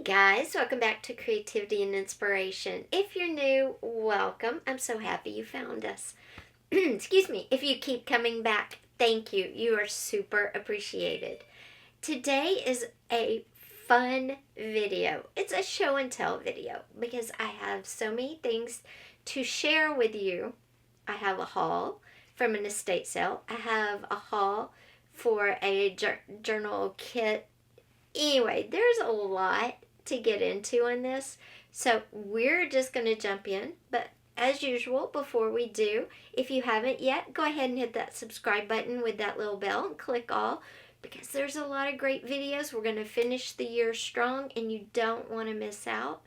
guys, welcome back to Creativity and Inspiration. If you're new, welcome. I'm so happy you found us. Excuse me. If you keep coming back, thank you. You are super appreciated. Today is a fun video. It's a show and tell video because I have so many things to share with you. I have a haul from an estate sale. I have a haul for a journal kit. Anyway, there's a lot to get into in this, so we're just going to jump in. But as usual, before we do, if you haven't yet, go ahead and hit that subscribe button with that little bell and click all, because there's a lot of great videos. We're going to finish the year strong and you don't want to miss out.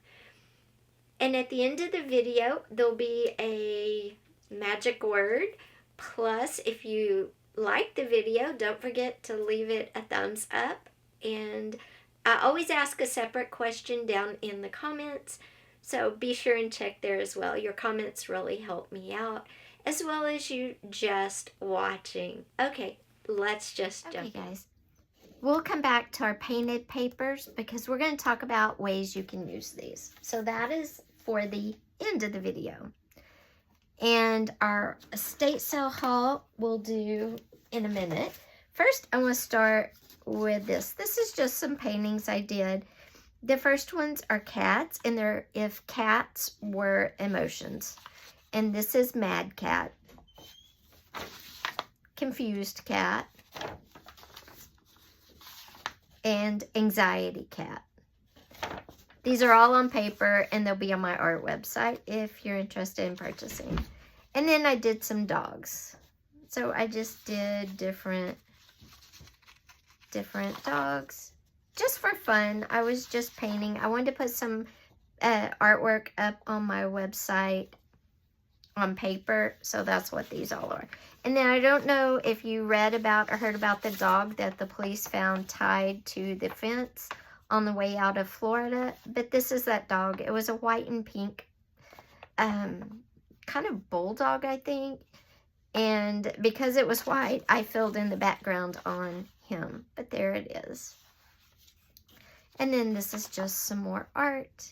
And at the end of the video, there'll be a magic word. Plus, if you like the video, don't forget to leave it a thumbs up. And I always ask a separate question down in the comments, so be sure and check there as well. Your comments really help me out, as well as you just watching. Okay, let's just jump in. Guys, we'll come back to our painted papers because we're going to talk about ways you can use these. So that is for the end of the video. And our estate sale haul we'll do in a minute. First, I want to start with this. This is just some paintings I did. The first ones are cats, and they're if cats were emotions. And this is Mad Cat, Confused Cat, and Anxiety Cat. These are all on paper, and they'll be on my art website if you're interested in purchasing. And then I did some dogs. So I just did different dogs just for fun. I was just painting. I wanted to put some artwork up on my website on paper, so that's what these all are. And then I don't know if you read about or heard about the dog that the police found tied to the fence on the way out of Florida, but this is that dog. It was a white and pink kind of bulldog, I think. And because it was white, I filled in the background on him. But there it is. And then this is just some more art.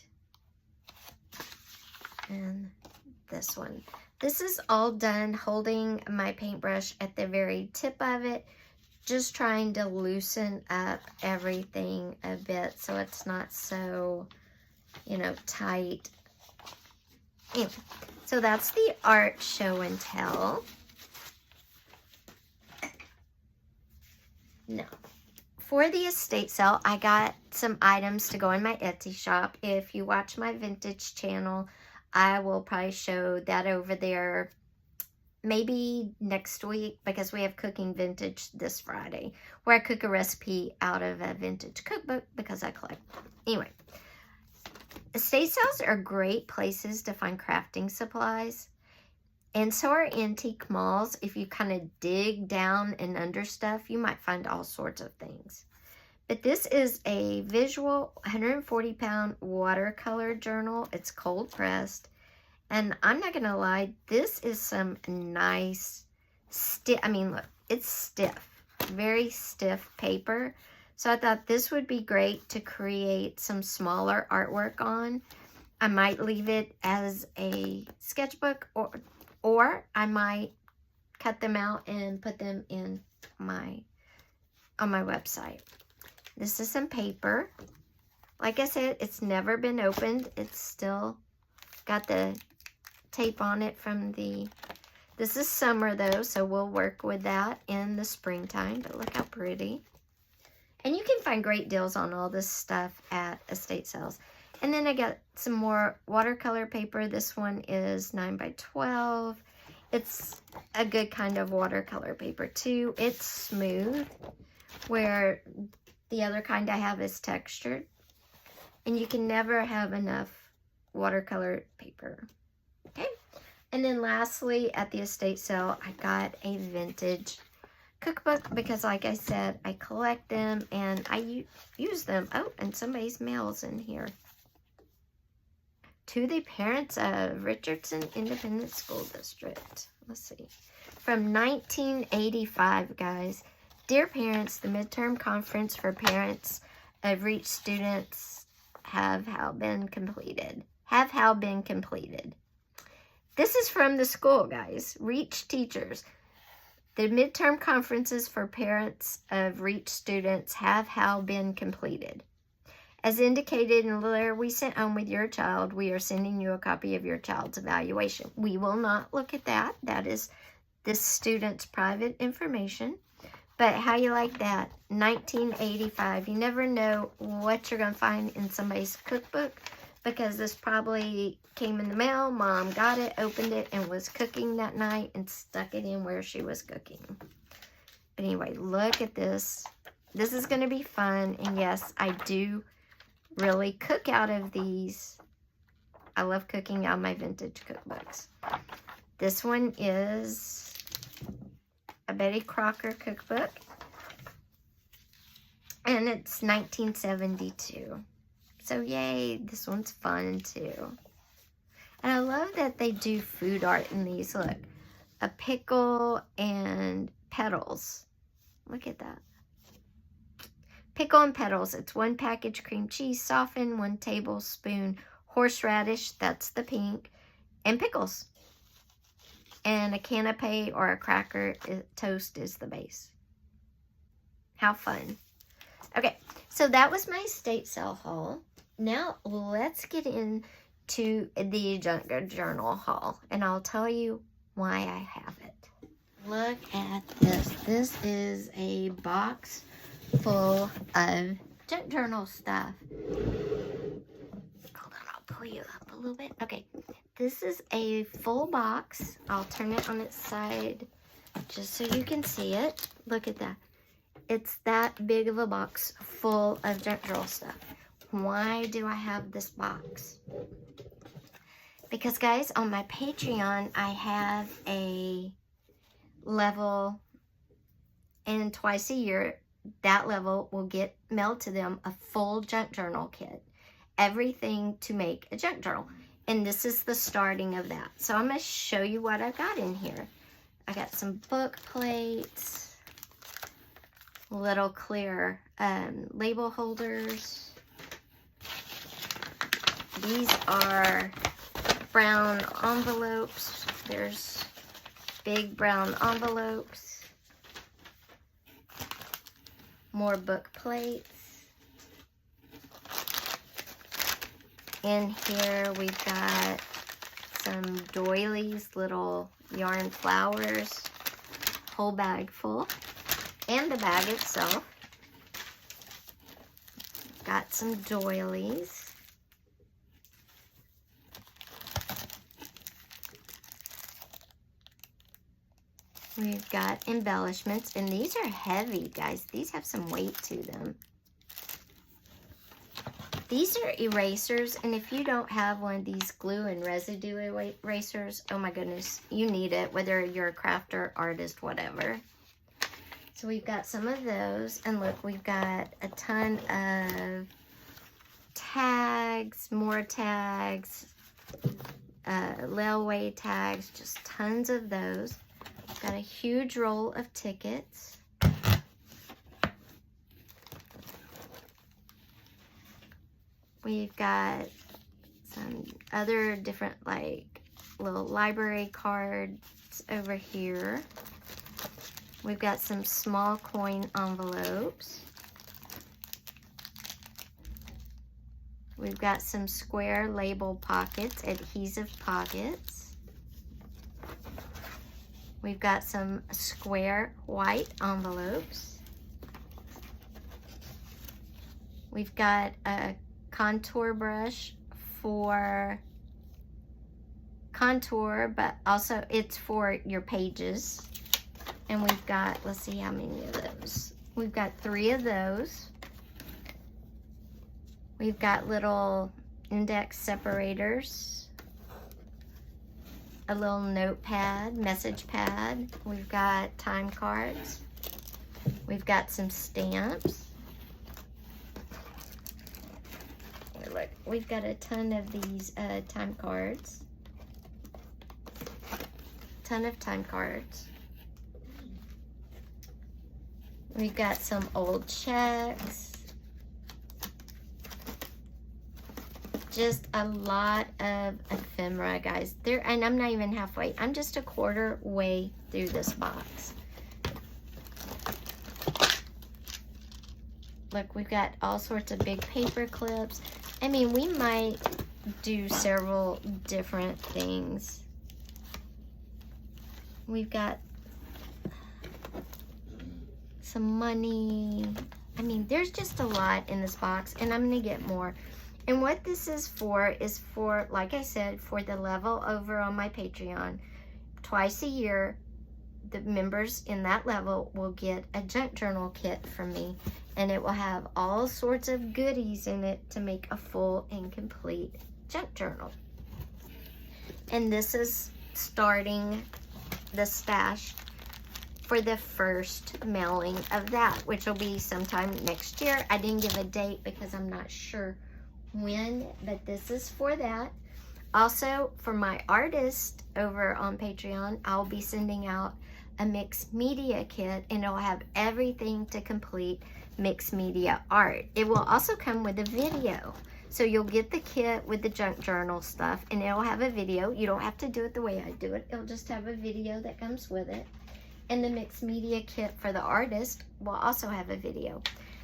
And this one. This is all done holding my paintbrush at the very tip of it. Just trying to loosen up everything a bit so it's not so, tight. Anyway, so that's the art show and tell. No. For the estate sale, I got some items to go in my Etsy shop. If you watch my vintage channel, I will probably show that over there maybe next week, because we have Cooking Vintage this Friday, where I cook a recipe out of a vintage cookbook because I collect them. Anyway, estate sales are great places to find crafting supplies. And so are antique malls. If you kind of dig down and under stuff, you might find all sorts of things. But this is a visual 140-pound watercolor journal. It's cold pressed. And I'm not going to lie, this is some nice, look, it's stiff. Very stiff paper. So I thought this would be great to create some smaller artwork on. I might leave it as a sketchbook, or I might cut them out and put them in on my website. This is some paper. Like I said, it's never been opened. It's still got the tape on it from this is summer though, so we'll work with that in the springtime. But look how pretty. And you can find great deals on all this stuff at estate sales. And then I got some more watercolor paper. This one is 9x12. It's a good kind of watercolor paper too. It's smooth, where the other kind I have is textured. And you can never have enough watercolor paper. Okay. And then lastly, at the estate sale, I got a vintage cookbook because, like I said, I collect them and I use them. Oh, and somebody's mail's in here. To the parents of Richardson Independent School District. Let's see. From 1985, guys. Dear parents, the midterm conference for parents of REACH students have been completed. Have how been completed. This is from the school, guys. Reach teachers. The midterm conferences for parents of REACH students have how been completed. As indicated in the letter we sent home with your child, we are sending you a copy of your child's evaluation. We will not look at that. That is this student's private information. But how you like that? 1985. You never know what you're going to find in somebody's cookbook, because this probably came in the mail. Mom got it, opened it, and was cooking that night and stuck it in where she was cooking. But anyway, look at this. This is going to be fun. And yes, I do really cook out of these. I love cooking out of my vintage cookbooks. This one is a Betty Crocker cookbook. And it's 1972. So yay, this one's fun too. And I love that they do food art in these. Look, a pickle and petals. Look at that. Pickle and petals. It's 1 package cream cheese softened, 1 tablespoon horseradish, that's the pink, and pickles. And a canapé or a cracker toast is the base. How fun. Okay, so that was my estate sale haul. Now, let's get into the junk journal haul, and I'll tell you why I have it. Look at this. This is a box full of junk journal stuff. Hold on, I'll pull you up a little bit. Okay, this is a full box. I'll turn it on its side just so you can see it. Look at that. It's that big of a box full of junk journal stuff. Why do I have this box? Because, guys, on my Patreon, I have a level, and twice a year, that level will get mailed to them a full junk journal kit. Everything to make a junk journal. And this is the starting of that. So I'm going to show you what I got in here. I got some book plates, little clear label holders. These are brown envelopes. There's big brown envelopes. More book plates. In here we've got some doilies, little yarn flowers, whole bag full, and the bag itself. Got some doilies. We've got embellishments, and these are heavy, guys. These have some weight to them. These are erasers, and if you don't have one of these glue and residue erasers, oh my goodness, you need it, whether you're a crafter, artist, whatever. So we've got some of those, and look, we've got a ton of tags, more tags, layaway tags, just tons of those. Got a huge roll of tickets. We've got some other different, like, little library cards over here. We've got some small coin envelopes. We've got some square label pockets, adhesive pockets. We've got some square white envelopes. We've got a contour brush for contour, but also it's for your pages. And we've got, let's see how many of those. We've got 3 of those. We've got little index separators. A little notepad, message pad. We've got time cards. We've got some stamps. Look, we've got a ton of these time cards. Ton of time cards. We've got some old checks. just a lot of ephemera, guys. And I'm not even halfway. I'm just a quarter way through this box. Look, we've got all sorts of big paper clips. I mean, we might do several different things. We've got some money. I mean, there's just a lot in this box, and I'm gonna get more. And what this is for, like I said, for the level over on my Patreon. Twice a year, the members in that level will get a junk journal kit from me, and it will have all sorts of goodies in it to make a full and complete junk journal. And this is starting the stash for the first mailing of that, which will be sometime next year. I didn't give a date because I'm not sure when, but this is for that. Also, for my artist over on Patreon, I'll be sending out a mixed media kit, and it'll have everything to complete mixed media art. It will also come with a video. So you'll get the kit with the junk journal stuff, and it'll have a video. You don't have to do it the way I do it. It'll just have a video that comes with it. And the mixed media kit for the artist will also have a video.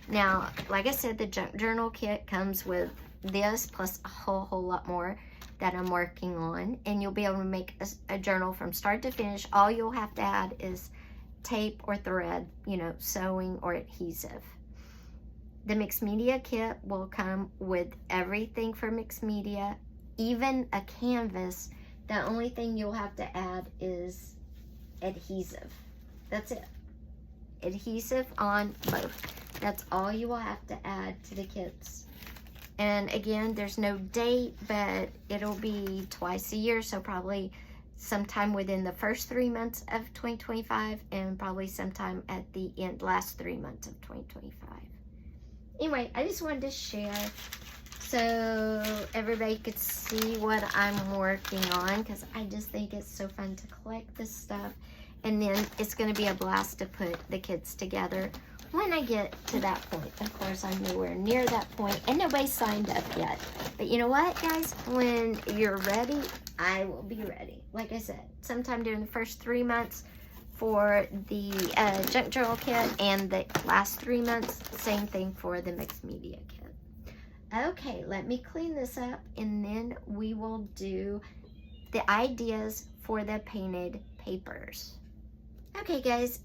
Now, like I said, the junk journal kit comes with this plus a whole lot more that I'm working on, and you'll be able to make a journal from start to finish. All you'll have to add is tape or thread, you know, sewing or adhesive. The mixed media kit will come with everything for mixed media, even a canvas. The only thing you'll have to add is adhesive. That's it. Adhesive on both. That's all you will have to add to the kits. And again, there's no date, but it'll be twice a year, so probably sometime within the first 3 months of 2025 and probably sometime at the last 3 months of 2025. Anyway, I just wanted to share so everybody could see what I'm working on, because I just think it's so fun to collect this stuff. And then it's going to be a blast to put the kids together when I get to that point. Of course, I'm nowhere near that point, and nobody signed up yet. But you know what, guys? When you're ready, I will be ready. Like I said, sometime during the first 3 months for the junk journal kit, and the last 3 months, same thing for the mixed media kit. Okay, let me clean this up, and then we will do the ideas for the painted papers. Okay, guys,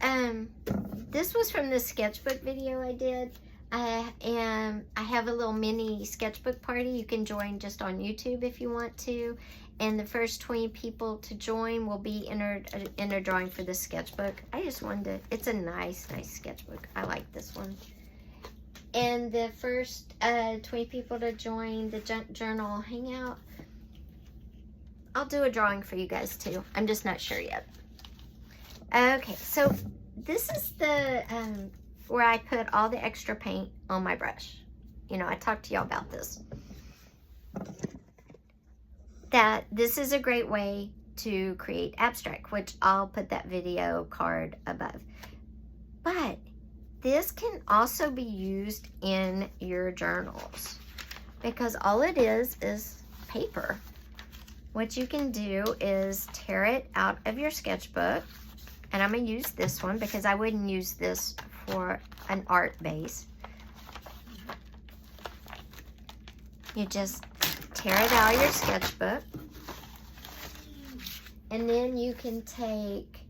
this was from the sketchbook video I did. I have a little mini sketchbook party you can join just on YouTube if you want to. And the first 20 people to join will be entered in a drawing for the sketchbook. I just wanted to, it's a nice sketchbook. I like this one. And the first 20 people to join the junk journal hangout, I'll do a drawing for you guys too. I'm just not sure yet. Okay, so this is the where I put all the extra paint on my brush. You know, I talked to y'all about this. That this is a great way to create abstract, which I'll put that video card above. But this can also be used in your journals, because all it is paper. What you can do is tear it out of your sketchbook. And I'm going to use this one because I wouldn't use this for an art base. You just tear it out of your sketchbook. And then you can take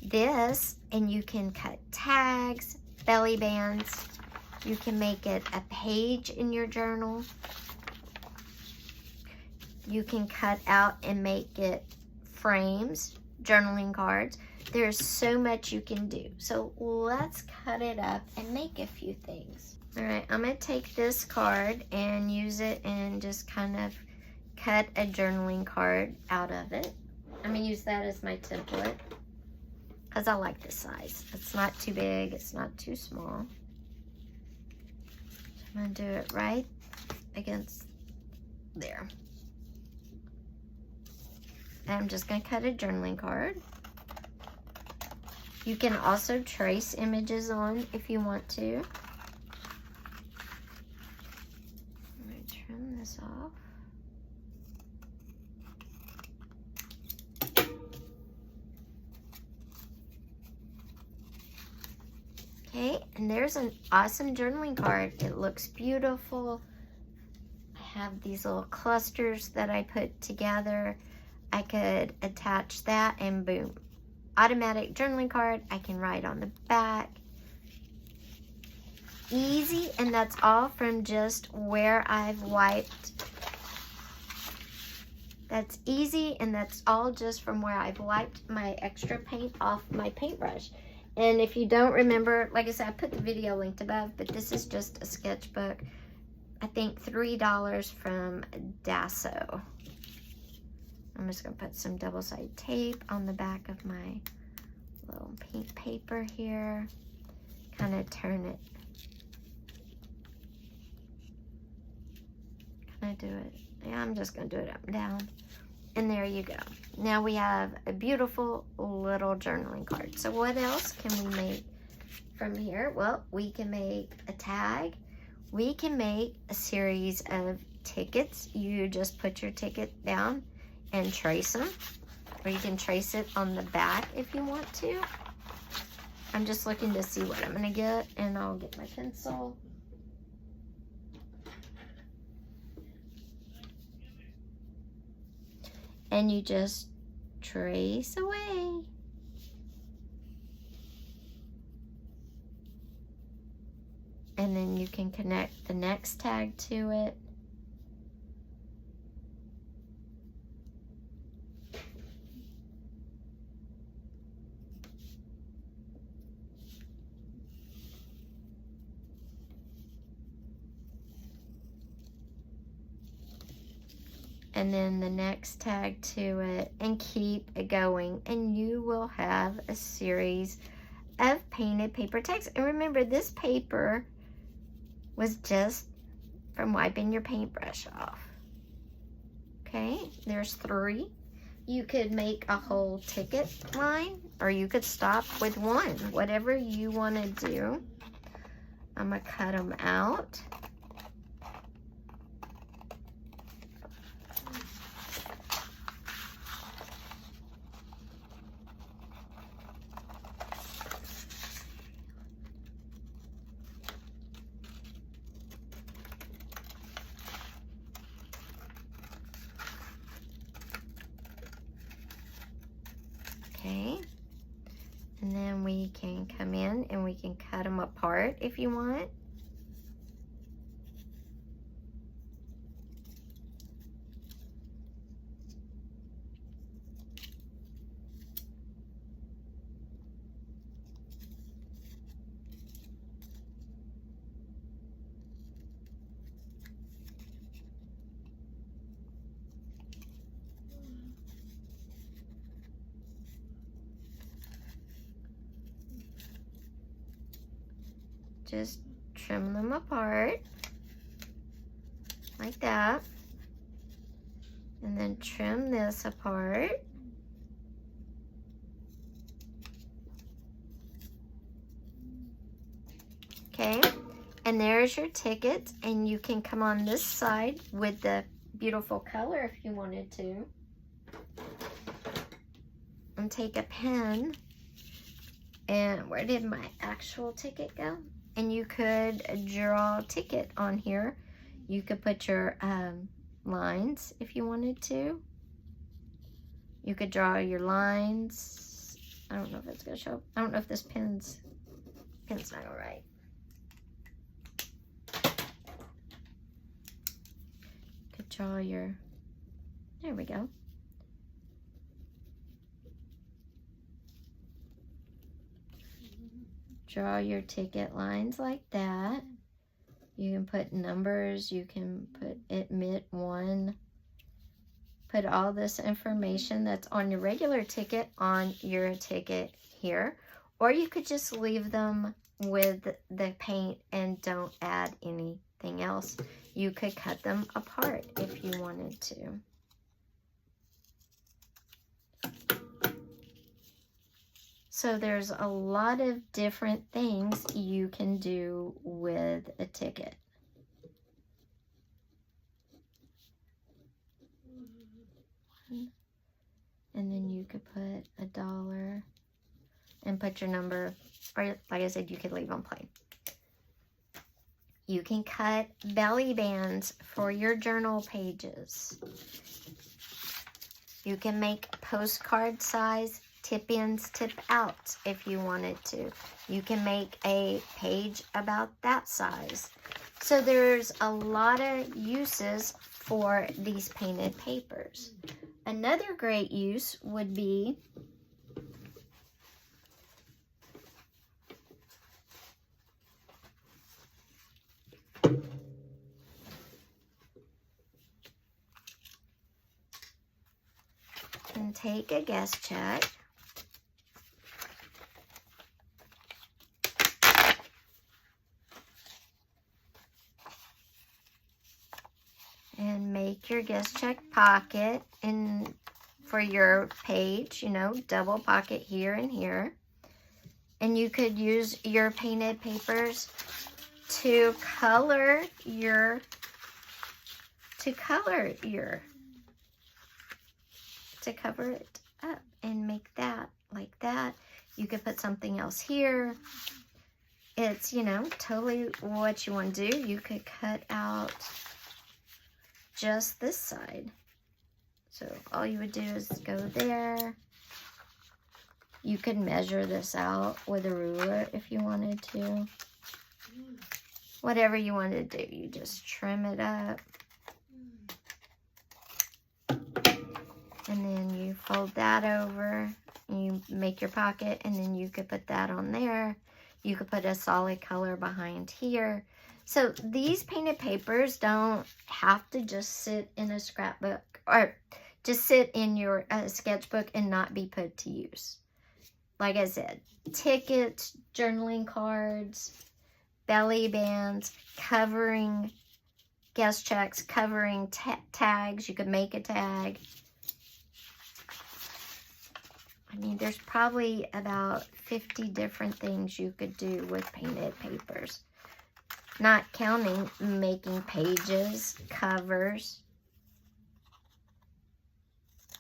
this and you can cut tags, belly bands. You can make it a page in your journal. You can cut out and make it frames, journaling cards. There's so much you can do. So let's cut it up and make a few things. All right, I'm gonna take this card and use it and just kind of cut a journaling card out of it. I'm gonna use that as my template because I like this size. It's not too big, it's not too small. So I'm gonna do it right against there. And I'm just gonna cut a journaling card. You can also trace images on if you want to. I'm going to trim this off. Okay, and there's an awesome journaling card. It looks beautiful. I have these little clusters that I put together. I could attach that and boom, automatic journaling card. I can write on the back. Easy, and that's all from just where I've wiped. That's easy, and that's all just from where I've wiped my extra paint off my paintbrush. And if you don't remember, like I said, I put the video linked above, but this is just a sketchbook. I think $3 from Dasso. I'm just gonna put some double-sided tape on the back of my little paint paper here. Kind of turn it. Can I do it? Yeah, I'm just gonna do it up and down. And there you go. Now we have a beautiful little journaling card. So what else can we make from here? Well, we can make a tag. We can make a series of tickets. You just put your ticket down and trace them. Or you can trace it on the back if you want to. I'm just looking to see what I'm gonna get, and I'll get my pencil. And you just trace away. And then you can connect the next tag to it. And then the next tag to it, and keep it going, and you will have a series of painted paper tags. And remember, this paper was just from wiping your paintbrush off. Okay, there's 3. You could make a whole ticket line, or you could stop with 1, whatever you want to do. I'm gonna cut them out. Okay, and then we can come in and we can cut them apart if you want. Just trim them apart like that, and then trim this apart. Okay, and there's your ticket, and you can come on this side with the beautiful color if you wanted to, and take a pen. And where did my actual ticket go? And you could draw a ticket on here. You could put your lines if you wanted to. You could draw your lines. I don't know if it's gonna show up. I don't know if this pen's not all right. You could draw your, there we go. Draw your ticket lines like that. You can put numbers, you can put admit 1. Put all this information that's on your regular ticket on your ticket here. Or you could just leave them with the paint and don't add anything else. You could cut them apart if you wanted to. So there's a lot of different things you can do with a ticket. And then you could put $1. and put your number, or like I said, you could leave them plain. You can cut belly bands for your journal pages. You can make postcard size tip-ins, tip-outs if you wanted to. You can make a page about that size. So there's a lot of uses for these painted papers. Another great use would be and take a guest check. And make your guest check pocket and for your page, you know, double pocket here and here. And you could use your painted papers to cover it up and make that like that. You could put something else here. It's, you know, totally what you want to do. You could cut out just this side. So all you would do is go there. You could measure this out with a ruler if you wanted to. Whatever you want to do, you just trim it up. And then you fold that over, and you make your pocket, and then you could put that on there. You could put a solid color behind here. So these painted papers don't have to just sit in a scrapbook or just sit in your sketchbook and not be put to use. Like I said, tickets, journaling cards, belly bands, covering guest checks, covering tags. You could make a tag. I mean, there's probably about 50 different things you could do with painted papers. Not counting making pages, covers.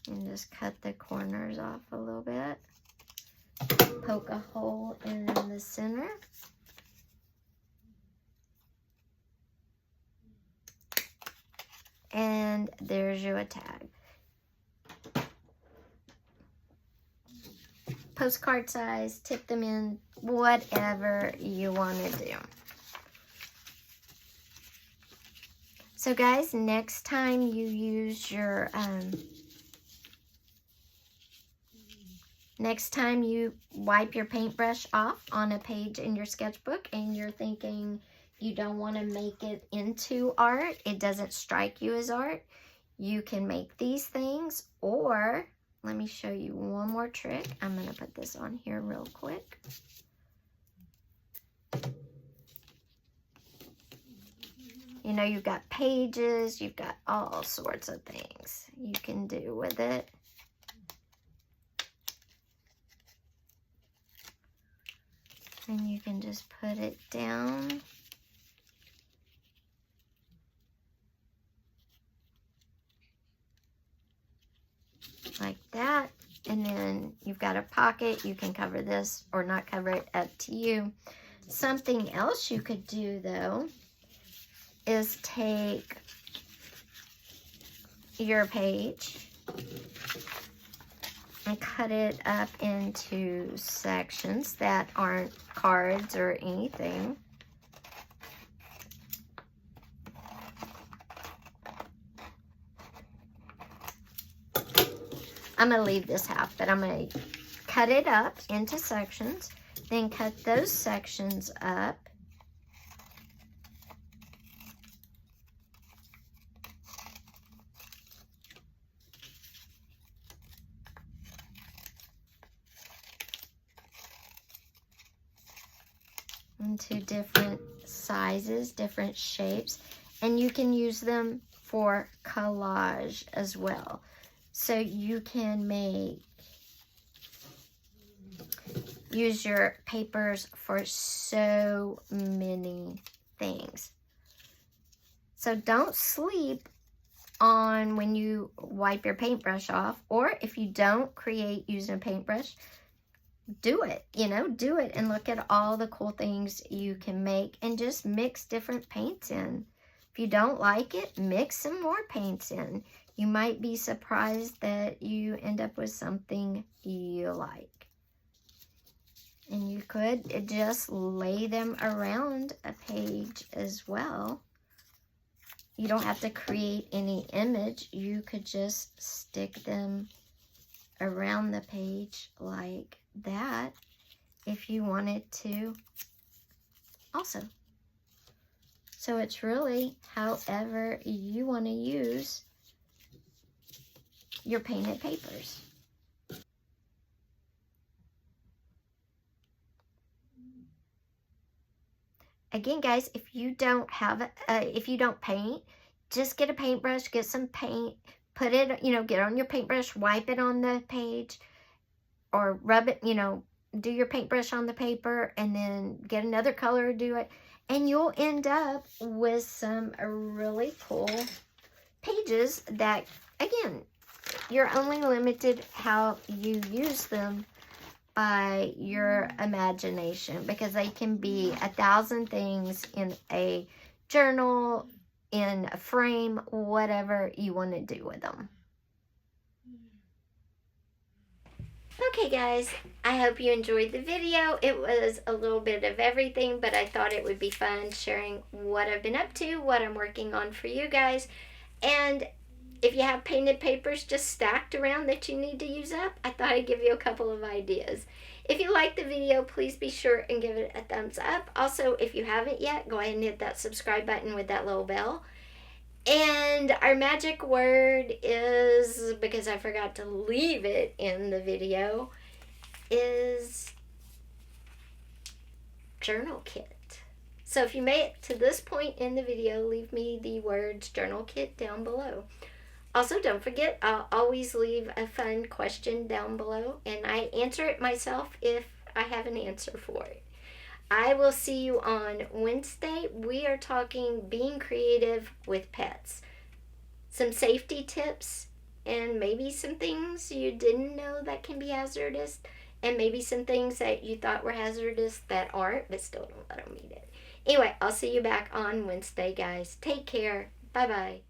And just cut the corners off a little bit. Poke a hole in the center. And there's your tag. Postcard size, tip them in, whatever you want to do. So guys, next time you use your, next time you wipe your paintbrush off on a page in your sketchbook and you're thinking you don't want to make it into art, it doesn't strike you as art, you can make these things. Or let me show you one more trick. I'm going to put this on here real quick. You know, you've got pages, you've got all sorts of things you can do with it. And you can just put it down. Like that. And then you've got a pocket. You can cover this or not cover it, up to you. Something else you could do though is take your page and cut it up into sections that aren't cards or anything. I'm going to leave this half, but I'm going to cut it up into sections, then cut those sections up. Into different sizes, different shapes, and you can use them for collage as well. So you can use your papers for so many things. So don't sleep on when you wipe your paintbrush off, or if you don't create using a paintbrush, do it, you know, do it and look at all the cool things you can make and just mix different paints in. If you don't like it, mix some more paints in. You might be surprised that you end up with something you like. And you could just lay them around a page as well. You don't have to create any image. You could just stick them around the page like that if you wanted to also. So it's really however you want to use your painted papers. Again, guys, if you don't have, if you don't paint, just get a paintbrush, get some paint, put it, you know, get on your paintbrush, wipe it on the page, or rub it, you know, do your paintbrush on the paper, and then get another color, do it, and you'll end up with some really cool pages that, again, you're only limited how you use them by your imagination, because they can be 1,000 things in a journal, in a frame, whatever you want to do with them. Okay guys, I hope you enjoyed the video. It was a little bit of everything, but I thought it would be fun sharing what I've been up to, what I'm working on for you guys. And if you have painted papers just stacked around that you need to use up, I thought I'd give you a couple of ideas. If you liked the video, please be sure and give it a thumbs up. Also, if you haven't yet, go ahead and hit that subscribe button with that little bell. And our magic word is, because I forgot to leave it in the video, is journal kit. So if you made it to this point in the video, leave me the words journal kit down below. Also, don't forget, I'll always leave a fun question down below, and I answer it myself if I have an answer for it. I will see you on Wednesday. We are talking being creative with pets. Some safety tips, and maybe some things you didn't know that can be hazardous, and maybe some things that you thought were hazardous that aren't, but still don't let them eat it. Anyway, I'll see you back on Wednesday, guys. Take care. Bye-bye.